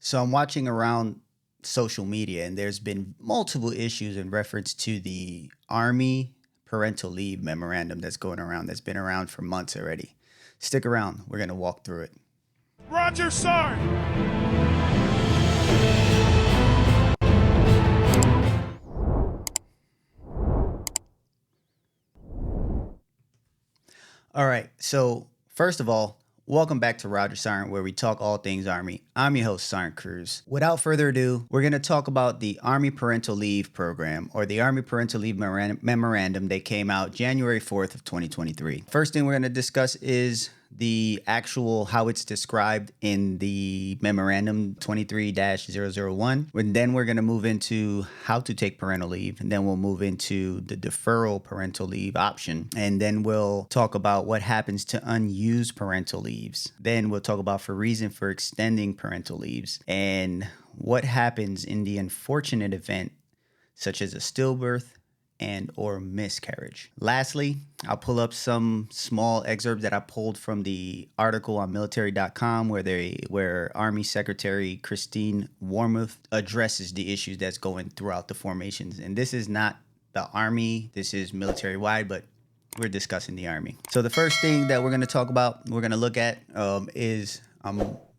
So I'm watching around social media, and there's been multiple issues in reference to the Army Parental Leave Memorandum that's going around, that's been around for months already. Stick around. We're going to walk through it. Rogersarnt! All right. So, first of all, welcome back to Rogersarnt, where we talk all things Army. I'm your host, Sarnt Cruz. Without further ado, we're going to talk about the Army Parental Leave Program, or the Army Parental Leave Memorandum that came out January 4th of 2023. First thing we're going to discuss is the actual how it's described in the memorandum 23-001. And then we're going to move into how to take parental leave, and then we'll move into the deferral parental leave option, and then we'll talk about what happens to unused parental leaves. Then we'll talk about for reason for extending parental leaves, and what happens in the unfortunate event such as a stillbirth and or miscarriage. Lastly, I'll pull up some small excerpts that I pulled from the article on military.com where Army Secretary Christine Wormuth addresses the issues that's going throughout the formations. And this is not the Army, this is military-wide, but we're discussing the Army. So the first thing that we're going to talk about, we're going to look at is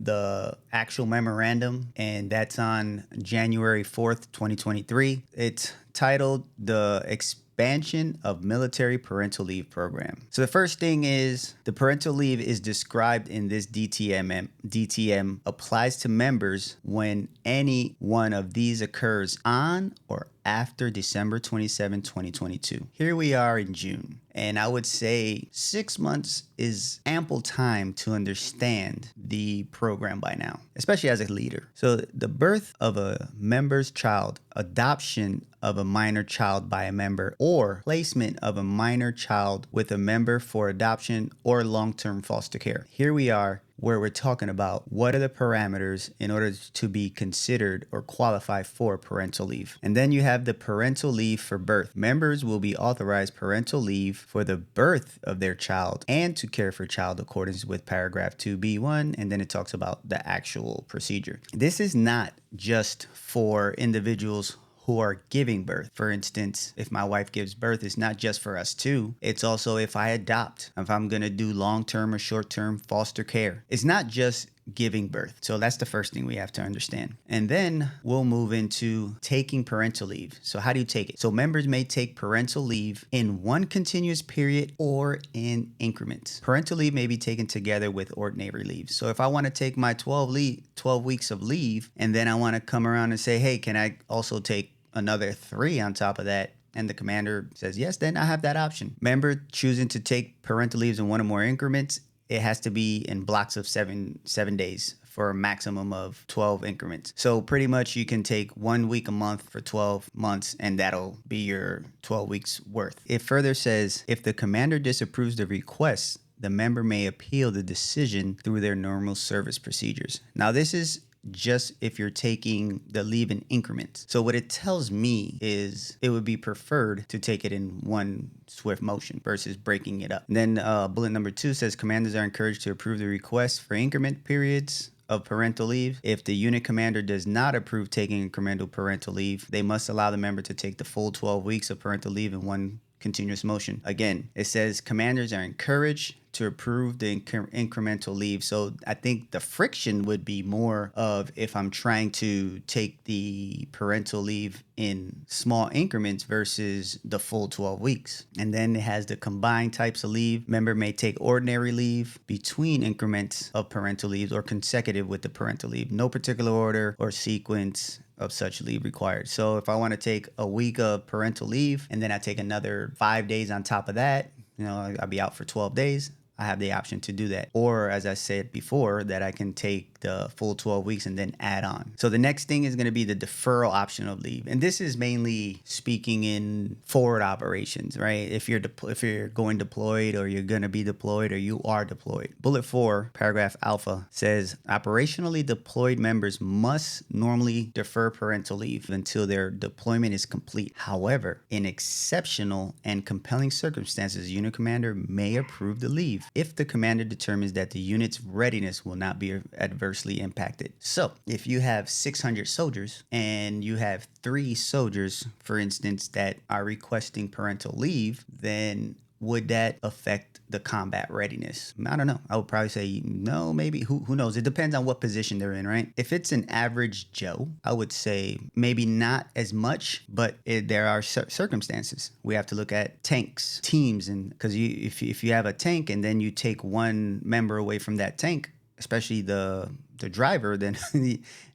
the actual memorandum, and that's on January 4th, 2023. It's titled The Expansion of Military Parental Leave Program. So the first thing is the parental leave is described in this DTM applies to members when any one of these occurs on or after December 27, 2022. Here we are in June, and I would say 6 months is ample time to understand the program by now, especially as a leader. So the birth of a member's child, adoption of a minor child by a member, or placement of a minor child with a member for adoption or long-term foster care. Here we are where we're talking about what are the parameters in order to be considered or qualify for parental leave. And then you have the parental leave for birth. Members will be authorized parental leave for the birth of their child and to care for child accordance with paragraph 2B1, and then it talks about the actual procedure. This is not just for individuals who are giving birth. For instance, if my wife gives birth, it's not just for us too. It's also if I adopt, if I'm going to do long-term or short-term foster care. It's not just giving birth. So that's the first thing we have to understand. And then we'll move into taking parental leave. So how do you take it? So members may take parental leave in one continuous period or in increments. Parental leave may be taken together with ordinary leave. So if I want to take my 12 weeks of leave, and then I want to come around and say, hey, can I also take another 3 on top of that? And the commander says yes, then I have that option. Member choosing to take parental leaves in one or more increments, it has to be in blocks of seven days for a maximum of 12 increments. So pretty much you can take 1 week a month for 12 months, and that'll be your 12 weeks worth. It further says if the commander disapproves the request, the member may appeal the decision through their normal service procedures. Now this is just if you're taking the leave in increments. So what it tells me is it would be preferred to take it in one swift motion versus breaking it up. And then bullet number 2 says commanders are encouraged to approve the request for increment periods of parental leave. If the unit commander does not approve taking incremental parental leave, they must allow the member to take the full 12 weeks of parental leave in one continuous motion. Again, it says commanders are encouraged to approve the incremental leave. So I think the friction would be more of if I'm trying to take the parental leave in small increments versus the full 12 weeks. And then it has the combined types of leave. Member may take ordinary leave between increments of parental leaves or consecutive with the parental leave. No particular order or sequence of such leave required. So if I want to take a week of parental leave and then I take another 5 days on top of that, I'll be out for 12 days. I have the option to do that. Or as I said before, that I can take the full 12 weeks and then add on. So the next thing is going to be the deferral option of leave. And this is mainly speaking in forward operations, right? If you're going deployed, or you're going to be deployed, or you are deployed. Bullet 4, paragraph alpha says operationally deployed members must normally defer parental leave until their deployment is complete. However, in exceptional and compelling circumstances, unit commander may approve the leave. if the commander determines that the unit's readiness will not be adversely impacted. So if you have 600 soldiers and you have 3 soldiers, for instance, that are requesting parental leave, then would that affect the combat readiness? I don't know. I would probably say no, maybe. Who knows? It depends on what position they're in, right? If it's an average Joe, I would say maybe not as much, but there are circumstances. We have to look at tanks, teams, and because if you have a tank and then you take one member away from that tank, especially the driver, then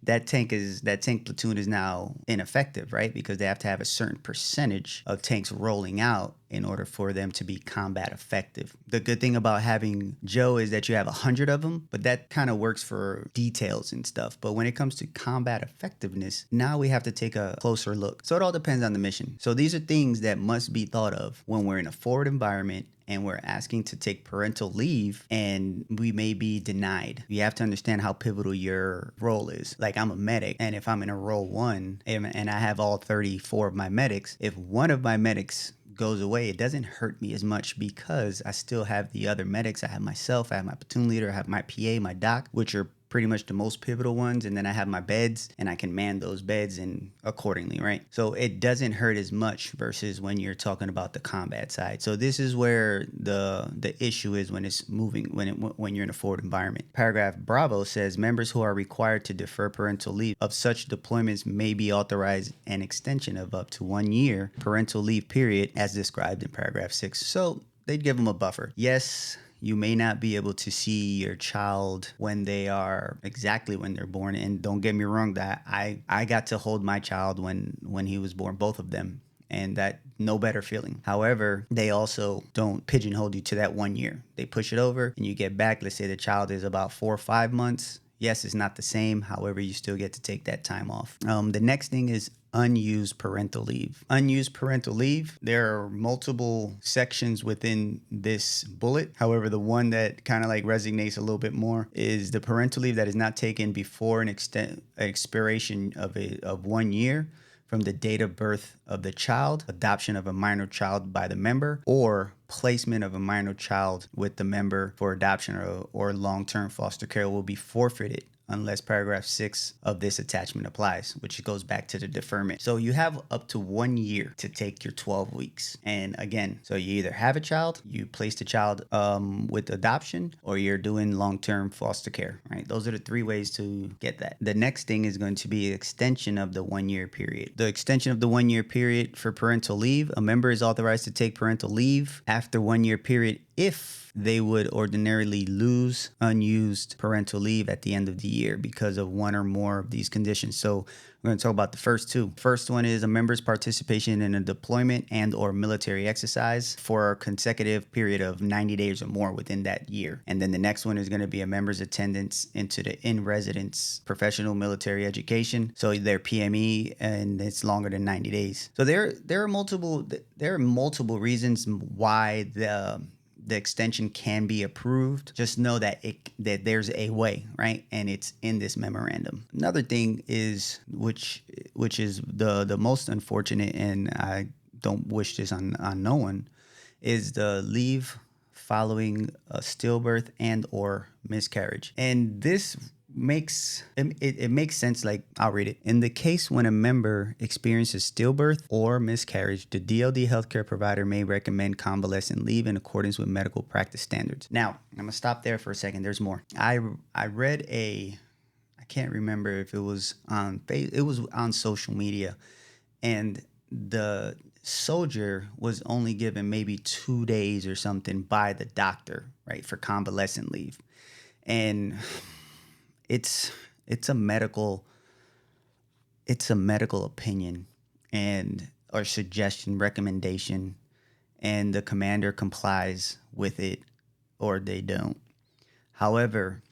that tank platoon is now ineffective, right? Because they have to have a certain percentage of tanks rolling out in order for them to be combat effective. The good thing about having Joe is that you have 100 of them, but that kind of works for details and stuff. But when it comes to combat effectiveness, now we have to take a closer look. So it all depends on the mission. So these are things that must be thought of when we're in a forward environment and we're asking to take parental leave and we may be denied. You have to understand how pivotal your role is. Like, I'm a medic, and if I'm in a role 1 and I have all 34 of my medics, if one of my medics goes away, it doesn't hurt me as much because I still have the other medics. I have myself, I have my platoon leader, I have my PA, my doc, which are pretty much the most pivotal ones, and then I have my beds and I can man those beds and accordingly, right? So it doesn't hurt as much versus when you're talking about the combat side. So this is where the issue is when it's moving, when you're in a forward environment. Paragraph Bravo says members who are required to defer parental leave of such deployments may be authorized an extension of up to 1 year parental leave period as described in paragraph 6. So they'd give them a buffer. Yes, you may not be able to see your child when they're born. And don't get me wrong, that I got to hold my child when he was born, both of them. And that, no better feeling. However, they also don't pigeonhole you to that 1 year. They push it over and you get back. Let's say the child is about 4 or 5 months. Yes, it's not the same. However, you still get to take that time off. The next thing is unused parental leave. Unused parental leave, there are multiple sections within this bullet. However, the one that kind of like resonates a little bit more is the parental leave that is not taken before an expiration of 1 year from the date of birth of the child, adoption of a minor child by the member, or placement of a minor child with the member for adoption or long-term foster care will be forfeited unless paragraph 6 of this attachment applies, which goes back to the deferment. So you have up to 1 year to take your 12 weeks. And again, so you either have a child, you place the child with adoption, or you're doing long-term foster care, right? Those are the 3 ways to get that. The next thing is going to be extension of the 1 year period. The extension of the 1 year period for parental leave, a member is authorized to take parental leave after 1 year period if they would ordinarily lose unused parental leave at the end of the year because of one or more of these conditions. So we're going to talk about the first 2. First one is a member's participation in a deployment and or military exercise for a consecutive period of 90 days or more within that year. And then the next one is going to be a member's attendance into the in-residence professional military education. So their PME, and it's longer than 90 days. So there are multiple reasons why the extension can be approved. Just know that there's a way, right? And it's in this memorandum. Another thing is, which is the most unfortunate, and I don't wish this on no one, is the leave following a stillbirth and or miscarriage. And this makes sense. Like, I'll read it. In the case when a member experiences stillbirth or miscarriage, the DLD healthcare provider may recommend convalescent leave in accordance with medical practice standards. Now, I'm gonna stop there for a second. There's more. I read I can't remember if it was on social media, and the soldier was only given maybe 2 days or something by the doctor, right, for convalescent leave. And it's a medical opinion and or suggestion, recommendation, and the commander complies with it or they don't. However,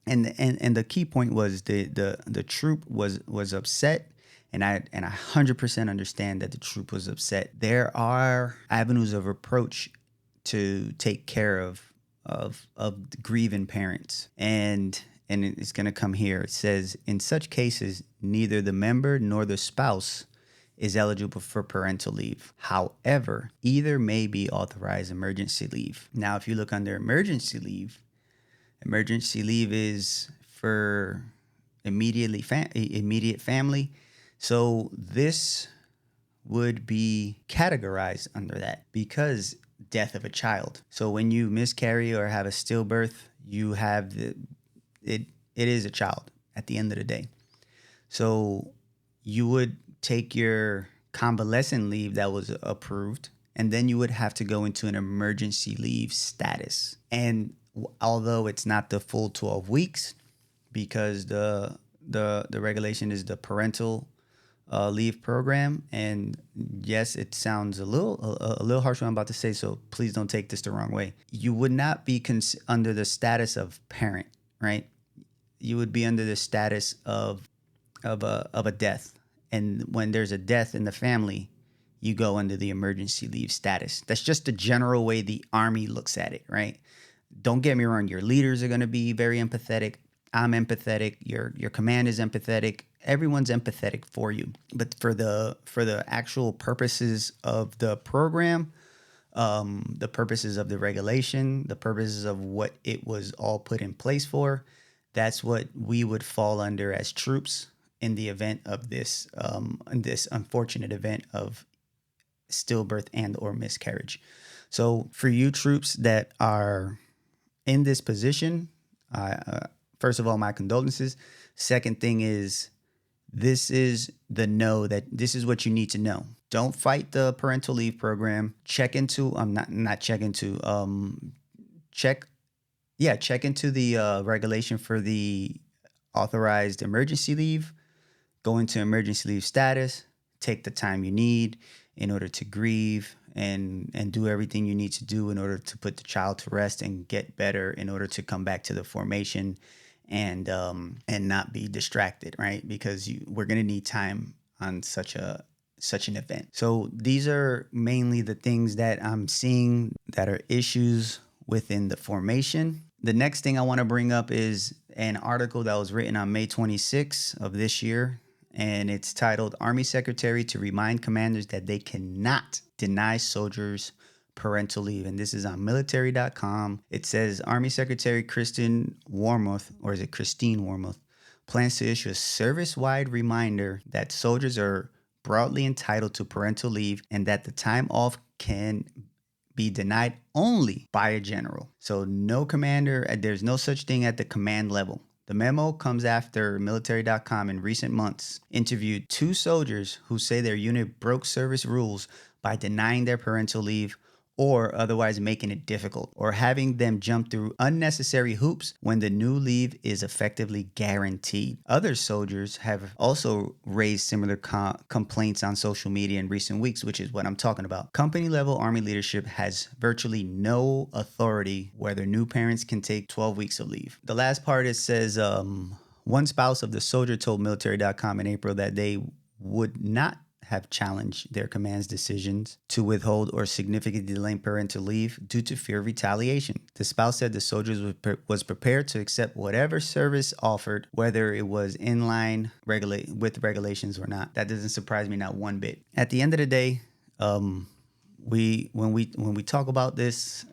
and the key point was the troop was upset, and I 100% understand that the troop was upset. There are avenues of approach to take care of grieving parents, and it's going to come here. It says, in such cases, neither the member nor the spouse is eligible for parental leave. However, either may be authorized emergency leave. Now, if you look under emergency leave is for immediate family. So this would be categorized under that because death of a child. So when you miscarry or have a stillbirth, you have it is a child at the end of the day. So you would take your convalescent leave that was approved, and then you would have to go into an emergency leave status. And although it's not the full 12 weeks, because the regulation is the parental leave program, and yes, it sounds a little harsh what I'm about to say, so please don't take this the wrong way. You would not be under the status of parent, right? You would be under the status of a death, and when there's a death in the family, you go under the emergency leave status. That's just the general way the Army looks at it, right? Don't get me wrong, your leaders are going to be very empathetic. I'm empathetic. Your command is empathetic. Everyone's empathetic for you. But for the actual purposes of the program, the purposes of the regulation, the purposes of what it was all put in place for, that's what we would fall under as troops in the event of this unfortunate event of stillbirth and or miscarriage. So for you troops that are in this position, first of all, my condolences. Second thing is, this is that this is what you need to know. Don't fight the parental leave program. Check into the regulation for the authorized emergency leave. Go into emergency leave status. Take the time you need in order to grieve and do everything you need to do in order to put the child to rest and get better in order to come back to the formation and not be distracted, right? Because we're going to need time on such an event. So these are mainly the things that I'm seeing that are issues within the formation. The next thing I want to bring up is an article that was written on May 26th of this year, and it's titled "Army Secretary to Remind Commanders That They Cannot Deny Soldiers Parental Leave." And this is on military.com. It says Army Secretary Christine Wormuth plans to issue a service-wide reminder that soldiers are broadly entitled to parental leave and that the time off can be denied only by a general. So no commander, there's no such thing at the command level. The memo comes after military.com in recent months interviewed 2 soldiers who say their unit broke service rules by denying their parental leave or otherwise making it difficult, or having them jump through unnecessary hoops when the new leave is effectively guaranteed. Other soldiers have also raised similar complaints on social media in recent weeks, which is what I'm talking about. Company level Army leadership has virtually no authority whether new parents can take 12 weeks of leave. The last part, it says, one spouse of the soldier told military.com in April that they would not have challenged their command's decisions to withhold or significantly delay parental leave due to fear of retaliation. The spouse said the soldiers was prepared to accept whatever service offered, whether it was in line with regulations or not. That doesn't surprise me not one bit. At the end of the day, when we talk about this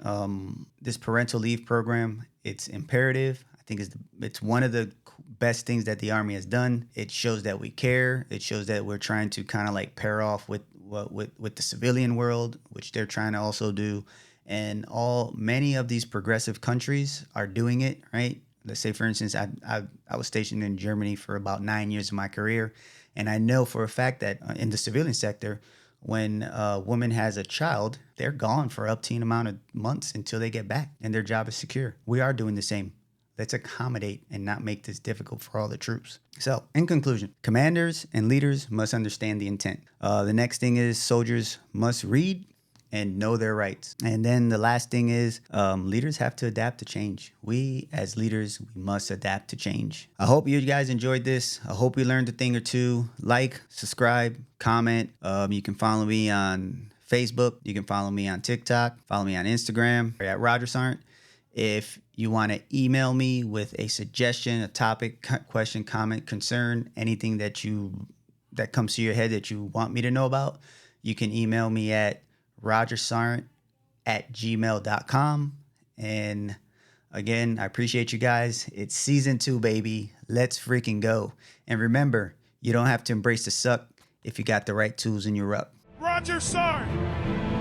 parental leave program, it's imperative. I think it's one of the best things that the Army has done. It shows that we care. It shows that we're trying to kind of like pair off with the civilian world, which they're trying to also do. And many of these progressive countries are doing it, right? Let's say, for instance, I was stationed in Germany for about 9 years of my career. And I know for a fact that in the civilian sector, when a woman has a child, they're gone for up to an amount of months until they get back and their job is secure. We are doing the same. Let's accommodate and not make this difficult for all the troops. So, in conclusion, commanders and leaders must understand the intent. The next thing is soldiers must read and know their rights. And then the last thing is leaders have to adapt to change. We, as leaders, we must adapt to change. I hope you guys enjoyed this. I hope you learned a thing or two. Like, subscribe, comment. You can follow me on Facebook. You can follow me on TikTok. Follow me on Instagram at rogersarnt. If you want to email me with a suggestion, a topic, question, comment, concern, anything that you that comes to your head that you want me to know about, you can email me at rogersarnt@gmail.com. And again, I appreciate you guys. It's season 2, baby. Let's freaking go. And remember, you don't have to embrace the suck if you got the right tools in your ruck. Rogersarnt!